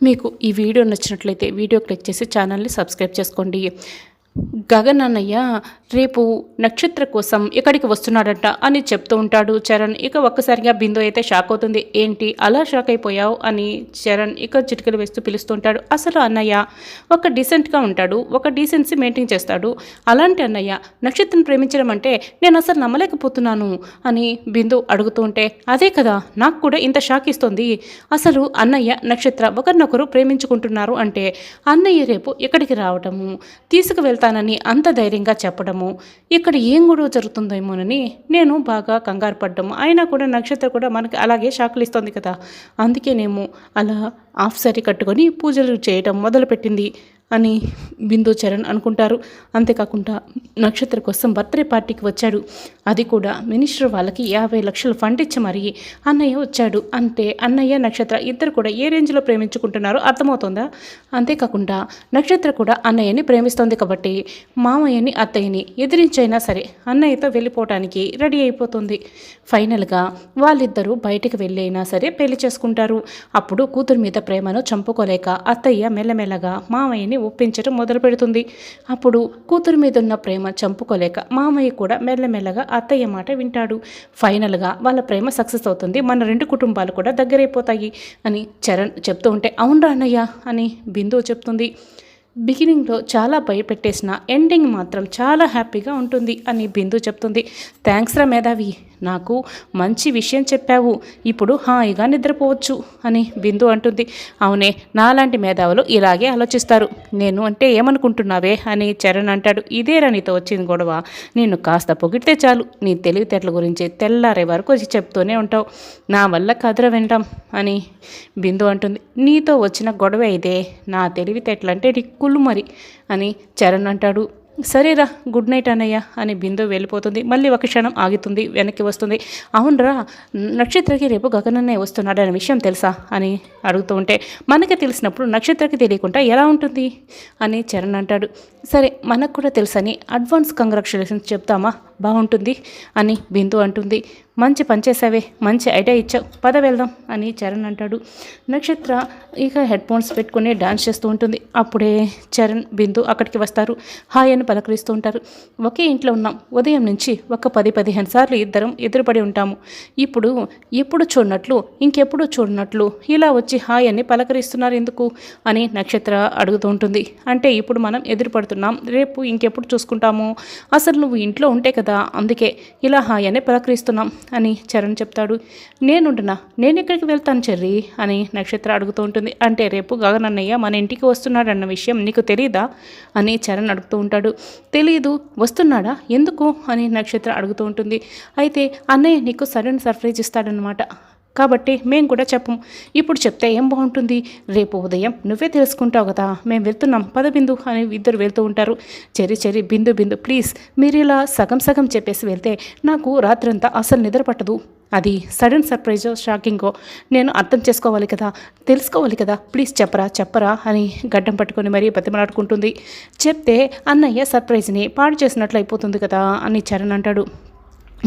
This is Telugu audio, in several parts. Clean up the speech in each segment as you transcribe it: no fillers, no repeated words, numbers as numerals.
మీకు ఈ వీడియో నచ్చినట్లయితే వీడియో క్లిక్ చేసి ఛానల్ని సబ్స్క్రైబ్ చేసుకోండి. గగన్ అన్నయ్య రేపు నక్షత్ర కోసం ఇక్కడికి వస్తున్నాడంట అని చెప్తూ ఉంటాడు చరణ్. ఇక ఒక్కసారిగా బిందు అయితే షాక్ అవుతుంది. ఏంటి అలా షాక్ అయిపోయావు అని చరణ్ ఇక చిటికలు వేస్తూ పిలుస్తుంటాడు. అసలు అన్నయ్య ఒక డీసెంట్గా ఉంటాడు, ఒక డీసెన్సీ మెయింటైన్ చేస్తాడు. అలాంటి అన్నయ్య నక్షత్రం ప్రేమించడం అంటే నేను అసలు నమ్మలేకపోతున్నాను అని బిందు అడుగుతూ ఉంటే, అదే కదా నాకు కూడా ఇంత షాక్ ఇస్తుంది. అసలు అన్నయ్య నక్షత్ర ఒకరినొకరు ప్రేమించుకుంటున్నారు అంటే అన్నయ్య రేపు ఇక్కడికి రావడము, తీసుకువెళ్తానని అంత ధైర్యంగా చెప్పడము, ఇక్కడ ఏం గొడవ జరుగుతుందేమోనని నేను బాగా కంగారు పడ్డాము. అయినా కూడా నక్షత్ర కూడా మనకి అలాగే షాకులు ఇస్తుంది కదా, అందుకేనేమో అలా హాఫ్ సారీ కట్టుకొని పూజలు చేయడం మొదలుపెట్టింది అని బిందు చరణ్ అనుకుంటారు. అంతేకాకుండా నక్షత్ర కోసం బర్త్డే పార్టీకి వచ్చాడు, అది కూడా మినిస్టర్ వాళ్ళకి 50 లక్షలు ఫండ్ ఇచ్చి మరీ అన్నయ్య వచ్చాడు. అంటే అన్నయ్య నక్షత్ర ఇద్దరు కూడా ఏ రేంజ్లో ప్రేమించుకుంటున్నారో అర్థమవుతుందా? అంతేకాకుండా నక్షత్ర కూడా అన్నయ్యని ప్రేమిస్తోంది కాబట్టి మామయ్యని అత్తయ్యని ఎదిరించైనా సరే అన్నయ్యతో వెళ్ళిపోవటానికి రెడీ అయిపోతుంది. ఫైనల్గా వాళ్ళిద్దరూ బయటికి వెళ్ళైనా సరే పెళ్లి చేసుకుంటారు. అప్పుడు కూతురు మీద ప్రేమను చంపుకోలేక అత్తయ్య మెల్లమెల్లగా మామయ్యని ఒప్పించడం మొదలు పెడుతుంది. అప్పుడు కూతురు మీద ఉన్న ప్రేమ చంపుకోలేక మామయ్య కూడా మెల్లమెల్లగా అత్తయ్య మాట వింటాడు. ఫైనల్గా వాళ్ళ ప్రేమ సక్సెస్ అవుతుంది, మన 2 కుటుంబాలు కూడా దగ్గరైపోతాయి అని చరణ్ చెప్తూ ఉంటే, అవునరా అన్నయ్య అని బిందు చెప్తుంది. బిగినింగ్లో చాలా భయపెట్టేసిన ఎండింగ్ మాత్రం చాలా హ్యాపీగా ఉంటుంది అని బిందు చెప్తుంది. థ్యాంక్స్ రా మేధావి, నాకు మంచి విషయం చెప్పావు, ఇప్పుడు హాయిగా నిద్రపోవచ్చు అని బిందు అంటుంది. అవునే, నాలాంటి మేధావులు ఇలాగే ఆలోచిస్తారు. నేను అంటే ఏమనుకుంటున్నావే అని చరణ్ అంటాడు. ఇదేరా నీతో వచ్చింది గొడవ, నిన్ను కాస్త పొగిడితే చాలు నీ తెలివితేటల గురించి తెల్లారే వరకు వచ్చి చెప్తూనే ఉంటావు, నా వల్ల కదర వినటం అని బిందు అంటుంది. నీతో వచ్చిన గొడవ ఇదే, నా తెలివితేటలంటే కుళ్ళు మరి అని చరణ్ అంటాడు. సరేరా, గుడ్ నైట్ అన్నయ్య అని బిందు వెళ్ళిపోతుంది. మళ్ళీ ఒక క్షణం ఆగుతుంది, వెనక్కి వస్తుంది. అవునరా, నక్షత్రకి రేపు గగనన్నయ్య వస్తున్నాడు అనే విషయం తెలుసా అని అడుగుతూ ఉంటే, మనకి తెలిసినప్పుడు నక్షత్రకి తెలియకుండా ఎలా ఉంటుంది అని చరణ్ అంటాడు. సరే, మనకు కూడా తెలుసని అడ్వాన్స్ కంగ్రాచులేషన్స్ చెప్తామా, బాగుంటుంది అని బిందు అంటుంది. మంచి పని చేసావే, మంచి ఐడియా ఇచ్చావు, పద వెళ్దాం అని చరణ్ అంటాడు. నక్షత్ర ఇక హెడ్ ఫోన్స్ పెట్టుకుని డాన్స్ చేస్తూ ఉంటుంది. అప్పుడే చరణ్ బిందు అక్కడికి వస్తారు. హాయ్ అని పలకరిస్తూ ఉంటారు. ఒకే ఇంట్లో ఉన్నాం, ఉదయం నుంచి ఒక 10-15 సార్లు ఇద్దరం ఎదురుపడి ఉంటాము. ఇప్పుడు ఎప్పుడు చూడనట్లు ఇంకెప్పుడు చూడనట్లు ఇలా వచ్చి హాయ్ అని పలకరిస్తున్నారు ఎందుకు అని నక్షత్ర అడుగుతూ ఉంటుంది. అంటే ఇప్పుడు మనం ఎదురుపడుతున్నాం, రేపు ఇంకెప్పుడు చూసుకుంటాము, అసలు నువ్వు ఇంట్లో ఉంటే కదా అందుకే ఇలా హాయ్ అని పలకరిస్తున్నాం అని చరణ్ చెప్తాడు. నేను ఎక్కడికి వెళ్తాను చెర్రీ అని నక్షత్ర అడుగుతూ ఉంటుంది. అంటే రేపు గగన్ అన్నయ్య మన ఇంటికి వస్తున్నాడన్న విషయం నీకు తెలీదా అని చరణ్ అడుగుతూ ఉంటాడు. తెలీదు, వస్తున్నాడా ఎందుకు అని నక్షత్ర అడుగుతూ ఉంటుంది. అయితే అన్నయ్య నీకు సడన్ సర్ప్రైజ్ ఇస్తాడనమాట, కాబట్టి మేము కూడా చెప్పం, ఇప్పుడు చెప్తే ఏం బాగుంటుంది, రేపు ఉదయం నువ్వే తెలుసుకుంటావు కదా, మేము వెళ్తున్నాం పద బిందు అని ఇద్దరు వెళ్తూ ఉంటారు. చెరి బిందు ప్లీజ్ మీరు ఇలా సగం సగం చెప్పేసి వెళ్తే నాకు రాత్రంతా అసలు నిద్ర పట్టదు, అది సడన్ సర్ప్రైజో షాకింగో నేను అర్థం చేసుకోవాలి కదా, తెలుసుకోవాలి కదా, ప్లీజ్ చెప్పరా అని గడ్డం పట్టుకొని మరీ బతిమలాడుకుంటుంది. చెప్తే అన్నయ్య సర్ప్రైజ్ని పాడు చేసినట్లు అయిపోతుంది కదా అని చరణ్ అంటాడు.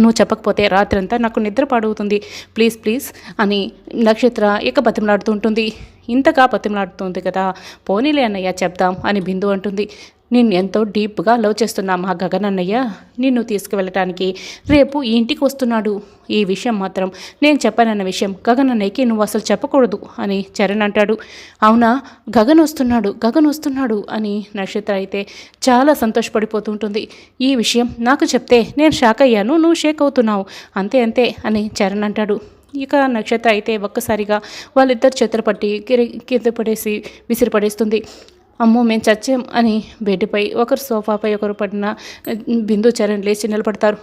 నువ్వు చెప్పకపోతే రాత్రంతా నాకు నిద్ర పాడవుతుంది, ప్లీజ్ అని నక్షత్ర ఇక బతిమలాడుతూ ఉంటుంది. ఇంతగా బతిమలాడుతుంది కదా, పోనీలే అన్నయ్య చెప్దాం అని బిందు అంటుంది. నేను ఎంతో డీప్గా లవ్ చేస్తున్నా మా గగన్ అన్నయ్య నిన్ను తీసుకువెళ్ళటానికి రేపు ఈ ఇంటికి వస్తున్నాడు, ఈ విషయం మాత్రం నేను చెప్పానన్న విషయం గగన్ అన్నయ్యకి నువ్వు అసలు చెప్పకూడదు అని చరణ్ అంటాడు. అవునా, గగన్ వస్తున్నాడు అని నక్షత్ర అయితే చాలా సంతోషపడిపోతుంటుంది. ఈ విషయం నాకు చెప్తే నేను షాక్ అయ్యాను, నువ్వు షేక్ అవుతున్నావు, అంతే అని చరణ్ అంటాడు. ఇక నక్షత్ర అయితే ఒక్కసారిగా వాళ్ళిద్దరు చేతులు పట్టి కింద పడేసి విసిరిపడేస్తుంది. అమ్మో మేము చచ్చాం అని బెడ్పై ఒకరు సోఫాపై ఒకరు పడిన బిందు చరణ్ లేచి నిలబడతారు.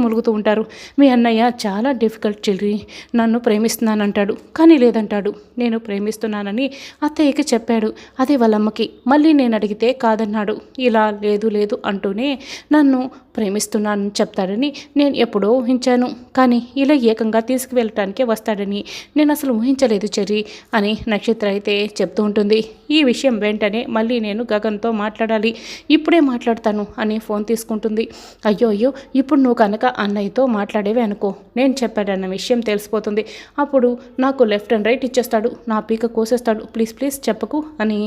ములుగుతూ ఉంటారు. మీ అన్నయ్య చాలా డిఫికల్ట్ చిల్డ్రీ, నన్ను ప్రేమిస్తున్నానంటాడు కానీ లేదంటాడు, నేను ప్రేమిస్తున్నానని అత్తయ్యకి చెప్పాడు, అదే వాళ్ళమ్మకి మళ్ళీ నేను అడిగితే కాదన్నాడు, ఇలా లేదు అంటూనే నన్ను ప్రేమిస్తున్నానని చెప్తాడని నేను ఎప్పుడో ఊహించాను, కానీ ఇలా ఏకంగా తీసుకువెళ్ళటానికే వస్తాడని నేను అసలు ఊహించలేదు చెర్రీ అని నక్షత్ర అయితే చెప్తూ ఉంటుంది. ఈ విషయం వెంటనే మళ్ళీ నేను గగన్తో మాట్లాడాలి, ఇప్పుడే మాట్లాడతాను అని ఫోన్ తీసుకుంటుంది. అయ్యో అయ్యో, ఇప్పుడు నువ్వు కనుక అన్నయ్యతో మాట్లాడేవి అనుకో, నేను చెప్పాడన్న విషయం తెలిసిపోతుంది, అప్పుడు నాకు లెఫ్ట్ అండ్ రైట్ ఇచ్చేస్తాడు, నా పీక కోసేస్తాడు, ప్లీజ్ ప్లీజ్ చెప్పకు అని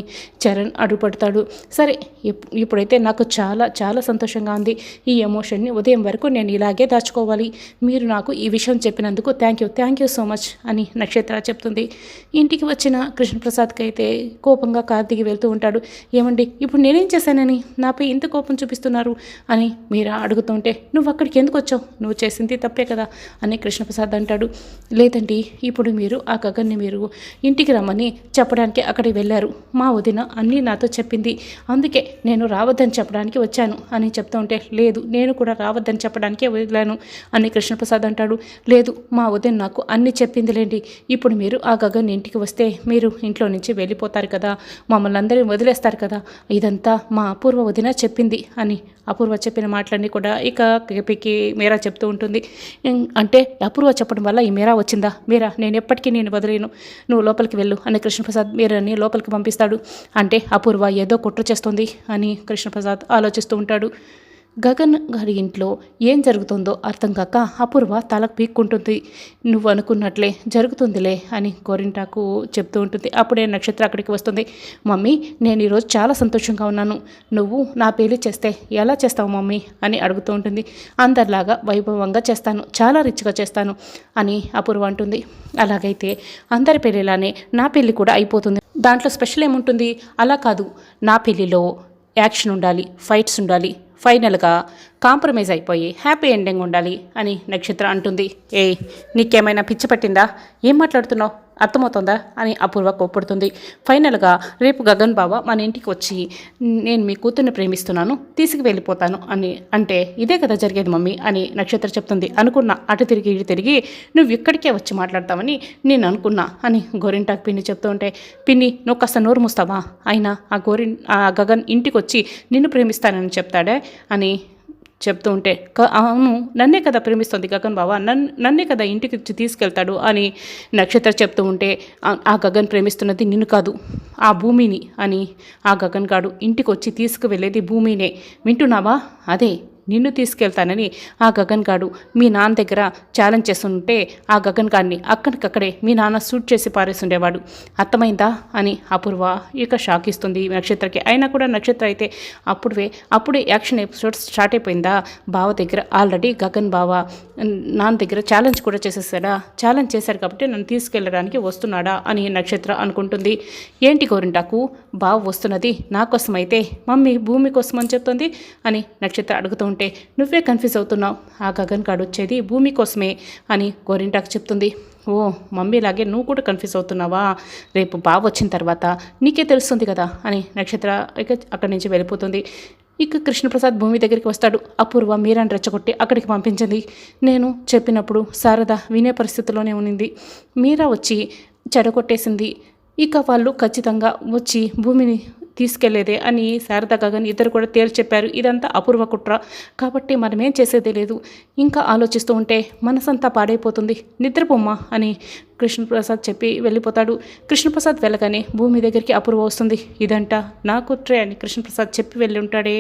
చరణ్ అడుగుపడతాడు. సరే, ఇప్పుడైతే నాకు చాలా చాలా సంతోషంగా ఉంది. ఈ ఎమోషన్ని ఉదయం వరకు నేను ఇలాగే దాచుకోవాలి. మీరు నాకు ఈ విషయం చెప్పినందుకు థ్యాంక్ యూ సో మచ్ అని నక్షత్ర చెప్తుంది. ఇంటికి వచ్చిన కృష్ణప్రసాద్కి అయితే కోపంగా కార్ దిగి వెళ్తూ ఉంటాడు. ఏమండి, ఇప్పుడు నేనేం చేశానని నాపై ఇంత కోపం చూపిస్తున్నారు అని మీరా అడుగుతుంటే, నువ్వు అక్కడికి ఎందుకు వచ్చావు, నువ్వు చేసింది తప్పే కదా అని కృష్ణప్రసాద్ అంటాడు. లేదండి, ఇప్పుడు మీరు ఆ గగన్ని మీరు ఇంటికి రమ్మని చెప్పడానికి అక్కడికి వెళ్ళారు. మా వదిన అన్నీ నాతో చెప్పింది, అందుకే నేను రావద్దని చెప్పడానికి వచ్చాను అని చెప్తూ ఉంటే, లేదు, నేను కూడా రావద్దని చెప్పడానికే వెళ్ళాను అని కృష్ణప్రసాద్ అంటాడు. లేదు, మా వదిన నాకు అన్నీ చెప్పిందిలేండి, ఇప్పుడు మీరు ఆ గగన్ ఇంటికి వస్తే మీరు ఇంట్లో నుంచి వెళ్ళిపోతారు కదా, మమ్మల్ని అందరినీ వదిలేస్తారు కదా, ఇదంతా మా అపూర్వ వదిన చెప్పింది అని అపూర్వ చెప్పిన మాటలన్నీ కూడా ఇక కేపీకి మీరా చెప్తూ ఉంటుంది. అంటే అపూర్వ చెప్పడం వల్ల ఈ మీరా వచ్చిందా, మీరా నేను ఎప్పటికీ నేను వదిలేను, నువ్వు లోపలికి వెళ్ళు అని కృష్ణప్రసాద్ మీరాని లోపలికి పంపిస్తాడు. అంటే అపూర్వ ఏదో కుట్ర చేస్తుంది అని కృష్ణప్రసాద్ ఆలోచిస్తూ ఉంటాడు. గగన్ గారి ఇంట్లో ఏం జరుగుతుందో అర్థం కాక అపూర్వ తలకు పీక్కుంటుంది. నువ్వు అనుకున్నట్లే జరుగుతుందిలే అని గోరింటాకు చెప్తూ ఉంటుంది. అప్పుడే నక్షత్ర అక్కడికి వస్తుంది. మమ్మీ, నేను ఈరోజు చాలా సంతోషంగా ఉన్నాను, నువ్వు నా పెళ్లి చేస్తే ఎలా చేస్తావు మమ్మీ అని అడుగుతూ ఉంటుంది. అందరిలాగా వైభవంగా చేస్తాను, చాలా రిచ్గా చేస్తాను అని అపూర్వ అంటుంది. అలాగైతే అందరి పెళ్ళిలానే నా పెళ్ళి కూడా అయిపోతుంది, దాంట్లో స్పెషల్ ఏముంటుంది? అలా కాదు, నా పెళ్ళిలో యాక్షన్ ఉండాలి, ఫైట్స్ ఉండాలి, ఫైనల్గా కాంప్రమైజ్ అయిపోయి హ్యాపీ ఎండింగ్ ఉండాలి అని నక్షత్ర అంటుంది. నీకేమైనా పిచ్చి పట్టిందా, ఏం మాట్లాడుతున్నావు, అర్థమవుతుందా అని అపూర్వ కోప్పడుతుంది. ఫైనల్గా రేపు గగన్ బావ మన ఇంటికి వచ్చి నేను మీ కూతుర్ని ప్రేమిస్తున్నాను, తీసుకువెళ్ళిపోతాను అని అంటే ఇదే కదా జరిగేది మమ్మీ అని నక్షత్ర చెప్తుంది. అనుకున్నా, అటు తిరిగి ఇటు తిరిగి నువ్వు ఇక్కడికే వచ్చి మాట్లాడతావని నేను అనుకున్నా అని గోరింటాకు పిన్ని చెప్తూ ఉంటే, పిన్ని నువ్వు కాస్త నోరు మూస్తావా, అయినా ఆ గగన్ ఇంటికి వచ్చి నిన్ను ప్రేమిస్తానని చెప్తాడే అని చెప్తూ ఉంటే, అవును, నన్నే కదా ప్రేమిస్తుంది గగన్ బావ, నన్నే కదా ఇంటికి తీసుకెళ్తాడు అని నక్షత్ర చెప్తూ ఉంటే, ఆ గగన్ ప్రేమిస్తున్నది నిన్ను కాదు, ఆ భూమిని అని ఆ గగన్ గాడు ఇంటికి వచ్చి తీసుకువెళ్ళేది భూమినే, వింటున్నావా, అదే నిన్ను తీసుకెళ్తానని ఆ గగన్ గాడు మీ నాన్న దగ్గర ఛాలెంజ్ చేస్తుంటే ఆ గగన్ గాడిని అక్కడికక్కడే మీ నాన్న షూట్ చేసి పారేస్తుండేవాడు, అర్థమైందా అని అపూర్వ ఇక షాక్ ఇస్తుంది నక్షత్రకి. అయినా కూడా నక్షత్ర అయితే అప్పుడే యాక్షన్ ఎపిసోడ్ స్టార్ట్ అయిపోయిందా, బావ దగ్గర ఆల్రెడీ గగన్ బావ నాన్న దగ్గర ఛాలెంజ్ కూడా చేసేసాడా, ఛాలెంజ్ చేశారు కాబట్టి నన్ను తీసుకెళ్ళడానికి వస్తున్నాడా అని నక్షత్ర అనుకుంటుంది. ఏంటి గోరింటాకు, బావ వస్తున్నది నా కోసమైతే మమ్మీ భూమి కోసం అని చెప్తుంది అని నక్షత్ర అడుగుతూ ఉంటే, నువ్వే కన్ఫ్యూజ్ అవుతున్నావు, ఆ గగన్ కాడు వచ్చేది భూమి కోసమే అని గోరింటాకు చెప్తుంది. ఓ మమ్మీలాగే నువ్వు కూడా కన్ఫ్యూజ్ అవుతున్నావా, రేపు బావ వచ్చిన తర్వాత నీకే తెలుస్తుంది కదా అని నక్షత్ర ఇక అక్కడి నుంచి వెళ్ళిపోతుంది. ఇక కృష్ణప్రసాద్ భూమి దగ్గరికి వస్తాడు. అపూర్వ మీరాని రెచ్చగొట్టి అక్కడికి పంపించింది. నేను చెప్పినప్పుడు శారద వినే పరిస్థితిలోనే ఉన్నింది, మీరా వచ్చి చెడగొట్టేసింది, ఇక వాళ్ళు ఖచ్చితంగా వచ్చి భూమిని తీసుకెళ్లేదే అని శారద గగన్ ఇద్దరు కూడా తేల్చి చెప్పారు. ఇదంతా అపూర్వ కుట్ర, కాబట్టి మనమేం చేసేదే లేదు, ఇంకా ఆలోచిస్తూ ఉంటే మనసంతా పాడైపోతుంది, నిద్రపోమ్మా అని కృష్ణప్రసాద్ చెప్పి వెళ్ళిపోతాడు. కృష్ణప్రసాద్ వెళ్ళగానే భూమి దగ్గరికి అపూర్వ వస్తుంది. ఇదంట నా కుట్రే అని కృష్ణప్రసాద్ చెప్పి వెళ్ళి ఉంటాడే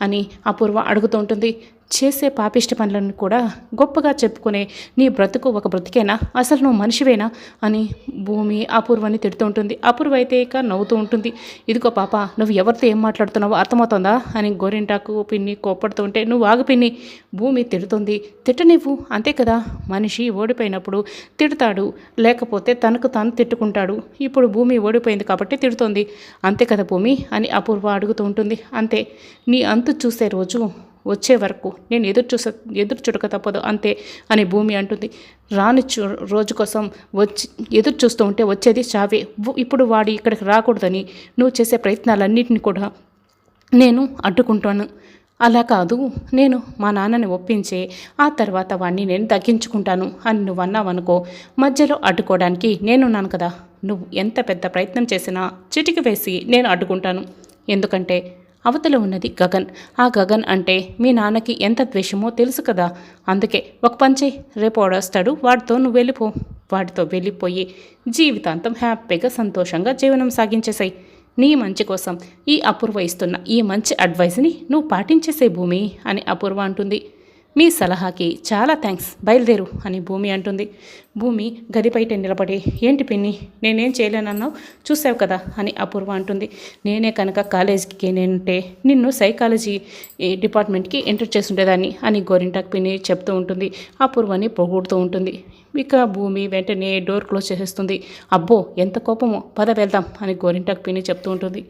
అని అపూర్వ అడుగుతూ ఉంటుంది. చేసే పాపిష్టి పనులను కూడా గొప్పగా చెప్పుకునే నీ బ్రతుకు ఒక బ్రతికేనా, అసలు నువ్వు మనిషివేనా అని భూమి అపూర్వని తిడుతూ ఉంటుంది. అపూర్వ అయితే ఇక నవ్వుతూ ఉంటుంది. ఇదిగో పాప, నువ్వు ఎవరితో ఏం మాట్లాడుతున్నావో అర్థమవుతుందా అని గోరింటాకు పిన్ని కోప్పడుతూ ఉంటే, నువ్వు ఆగు పిన్ని, భూమి తిడుతుంది, తిట్టనివ్వు, అంతే కదా, మనిషి ఓడిపోయినప్పుడు తిడతాడు, లేకపోతే తనకు తాను తిట్టుకుంటాడు, ఇప్పుడు భూమి ఓడిపోయింది కాబట్టి తిడుతోంది, అంతే కదా భూమి అని అపూర్వ అడుగుతూ ఉంటుంది. అంతే, నీ అంతు చూసే రోజు వచ్చే వరకు నేను ఎదురు చూడక తప్పదు అంతే అని భూమి అంటుంది. రాని రోజు కోసం ఎదురు చూస్తూ ఉంటే వచ్చేది చావే. ఇప్పుడు వాడు ఇక్కడికి రాకూడదని నువ్వు చేసే ప్రయత్నాలన్నింటినీ కూడా నేను అడ్డుకుంటాను. అలా కాదు, నేను మా నాన్నని ఒప్పించే ఆ తర్వాత వాడిని నేను తగ్గించుకుంటాను అని నువ్వు అన్నావనుకో, మధ్యలో అడ్డుకోవడానికి నేనున్నాను కదా, నువ్వు ఎంత పెద్ద ప్రయత్నం చేసినా చిటికి వేసి నేను అడ్డుకుంటాను. ఎందుకంటే అవతల ఉన్నది గగన్. ఆ గగన్ అంటే మీ నాన్నకి ఎంత ద్వేషమో తెలుసు కదా. అందుకే ఒక పంచే రేపు వాడొస్తాడు, వాడితో నువ్వు వెళ్ళిపో. వాడితో వెళ్ళిపోయి జీవితాంతం హ్యాపీగా సంతోషంగా జీవనం సాగించేసాయి. నీ మంచి కోసం ఈ అపూర్వ ఇస్తున్న ఈ మంచి అడ్వైస్ని నువ్వు పాటించేసే భూమి అని అపూర్వ అంటుంది. మీ సలహాకి చాలా థ్యాంక్స్, బయలుదేరు అని భూమి అంటుంది. భూమి గది బయట నిలబడి ఏంటి పిన్ని నేనేం చేయలేనన్నావు, చూసావు కదా అని అపూర్వ అంటుంది. నేనే కనుక కాలేజీకి నేనంటే నిన్ను సైకాలజీ డిపార్ట్మెంట్కి ఎంటర్ చేసుండేదాన్ని అని గోరింటాకు పిన్ని చెప్తూ ఉంటుంది. అపూర్వని పొగుడుతూ ఉంటుంది. ఇక భూమి వెంటనే డోర్ క్లోజ్ చేసేస్తుంది. అబ్బో ఎంత కోపమో, పద వెళ్దాం అని గోరింటాకు పిన్ని చెప్తూ ఉంటుంది.